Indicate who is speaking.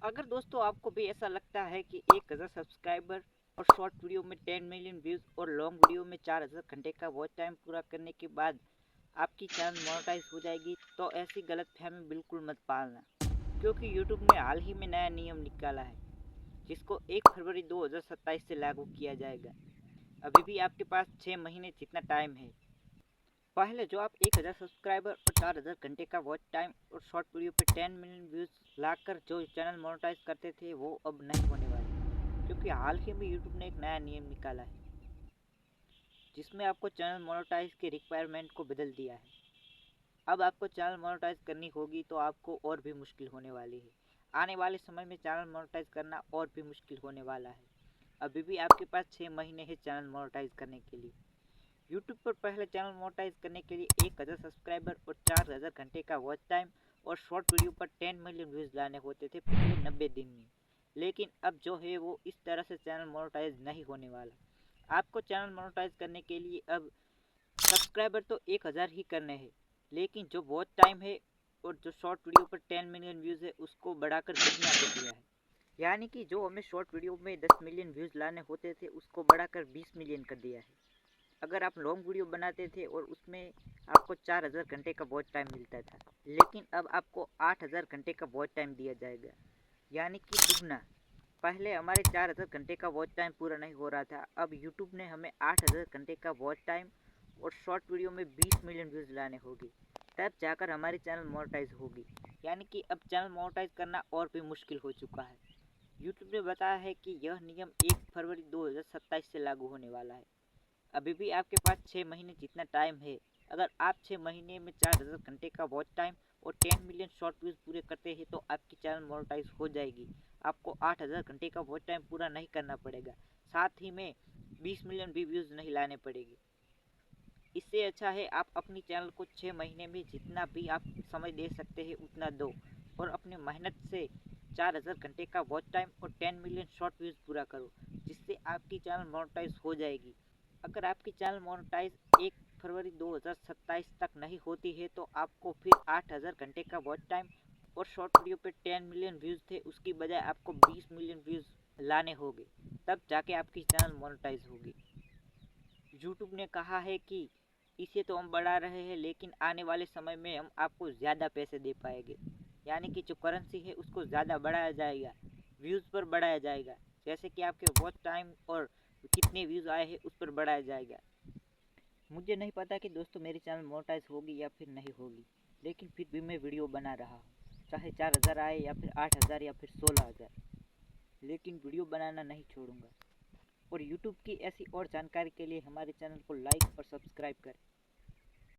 Speaker 1: अगर दोस्तों आपको भी ऐसा लगता है कि 1000 सब्सक्राइबर और शॉर्ट वीडियो में 10 मिलियन व्यूज़ और लॉन्ग वीडियो में 4000 घंटे का वॉच टाइम पूरा करने के बाद आपकी चैनल मोनेटाइज हो जाएगी, तो ऐसी गलतफहमी बिल्कुल मत पालना। क्योंकि यूट्यूब ने हाल ही में नया नियम निकाला है जिसको 1 फरवरी 2027 से लागू किया जाएगा। अभी भी आपके पास 6 महीने जितना टाइम है। पहले जो आप 1000 सब्सक्राइबर और 4000 घंटे का वॉच टाइम और शॉर्ट वीडियो पे 10 मिलियन व्यूज़ लाकर जो चैनल मोनेटाइज करते थे वो अब नहीं होने वाले, क्योंकि हाल ही में यूट्यूब ने एक नया नियम निकाला है जिसमें आपको चैनल मोनेटाइज के रिक्वायरमेंट को बदल दिया है। अब आपको चैनल मोनेटाइज करनी होगी तो आपको और भी मुश्किल होने वाली है। आने वाले समय में चैनल मोनेटाइज करना और भी मुश्किल होने वाला है। अभी भी आपके पास 6 महीने हैं चैनल मोनेटाइज करने के लिए। यूट्यूब पर पहले चैनल मोनेटाइज करने के लिए 1000 सब्सक्राइबर और 4000 घंटे का वॉच टाइम और शॉर्ट वीडियो पर 10 मिलियन व्यूज़ लाने होते थे पिछले 90 दिन में। लेकिन अब जो है वो इस तरह से चैनल मोनेटाइज नहीं होने वाला। आपको चैनल मोनेटाइज करने के लिए अब सब्सक्राइबर तो 1000 ही करने हैं, लेकिन जो वॉच टाइम है और जो शॉर्ट वीडियो पर 10 मिलियन व्यूज़ है उसको बढ़ाकर दुगना कर दिया है। यानी कि जो हमें शॉर्ट वीडियो में 10 मिलियन व्यूज़ लाने होते थे उसको बढ़ाकर 20 मिलियन कर दिया है। अगर आप लॉन्ग वीडियो बनाते थे और उसमें आपको 4000 घंटे का वॉच टाइम मिलता था, लेकिन अब आपको 8000 घंटे का वॉच टाइम दिया जाएगा, यानी कि दुगना। पहले हमारे 4000 घंटे का वॉच टाइम पूरा नहीं हो रहा था, अब यूट्यूब ने हमें 8000 घंटे का वॉच टाइम और शॉर्ट वीडियो में 20 मिलियन व्यूज़ लाने होगी, तब जाकर हमारी चैनल मोनेटाइज होगी। यानी कि अब चैनल मोनेटाइज करना और भी मुश्किल हो चुका है। यूट्यूब ने बताया है कि यह नियम 1 फरवरी 2027 से लागू होने वाला है। अभी भी आपके पास 6 महीने जितना टाइम है। अगर आप 6 महीने में 4000 घंटे का वॉच टाइम और 10 मिलियन शॉर्ट व्यूज़ पूरे करते हैं तो आपकी चैनल मोनेटाइज हो जाएगी। आपको 8000 घंटे का वॉच टाइम पूरा नहीं करना पड़ेगा, साथ ही में 20 मिलियन भी व्यूज़ नहीं लाने पड़ेगी। इससे अच्छा है आप अपनी चैनल को 6 महीने में जितना भी आप समय दे सकते हैं उतना दो और अपनी मेहनत से 4000 घंटे का वॉच टाइम और 10 मिलियन शॉर्ट व्यूज़ पूरा करो, जिससे आपकी चैनल मोनेटाइज हो जाएगी। अगर आपकी चैनल मोनेटाइज 1 फरवरी 2027 तक नहीं होती है तो आपको फिर 8000 घंटे का वॉच टाइम और शॉर्ट वीडियो पे 10 मिलियन व्यूज़ थे उसकी बजाय आपको 20 मिलियन व्यूज़ लाने होंगे, तब जाके आपकी चैनल मोनेटाइज होगी। यूट्यूब ने कहा है कि इसे तो हम बढ़ा रहे हैं, लेकिन आने वाले समय में हम आपको ज़्यादा पैसे दे पाएंगे। यानी कि जो करेंसी है उसको ज़्यादा बढ़ाया जाएगा, व्यूज़ पर बढ़ाया जाएगा, जैसे कि आपके वॉच टाइम और कितने व्यूज़ आए हैं उस पर बढ़ाया जाएगा। मुझे नहीं पता कि दोस्तों मेरी चैनल मोनेटाइज होगी या फिर नहीं होगी, लेकिन फिर भी मैं वीडियो बना रहा हूँ, चाहे 4000 आए या फिर 8000 या फिर 16000, लेकिन वीडियो बनाना नहीं छोड़ूंगा। और यूट्यूब की ऐसी और जानकारी के लिए हमारे चैनल को लाइक और सब्सक्राइब करें।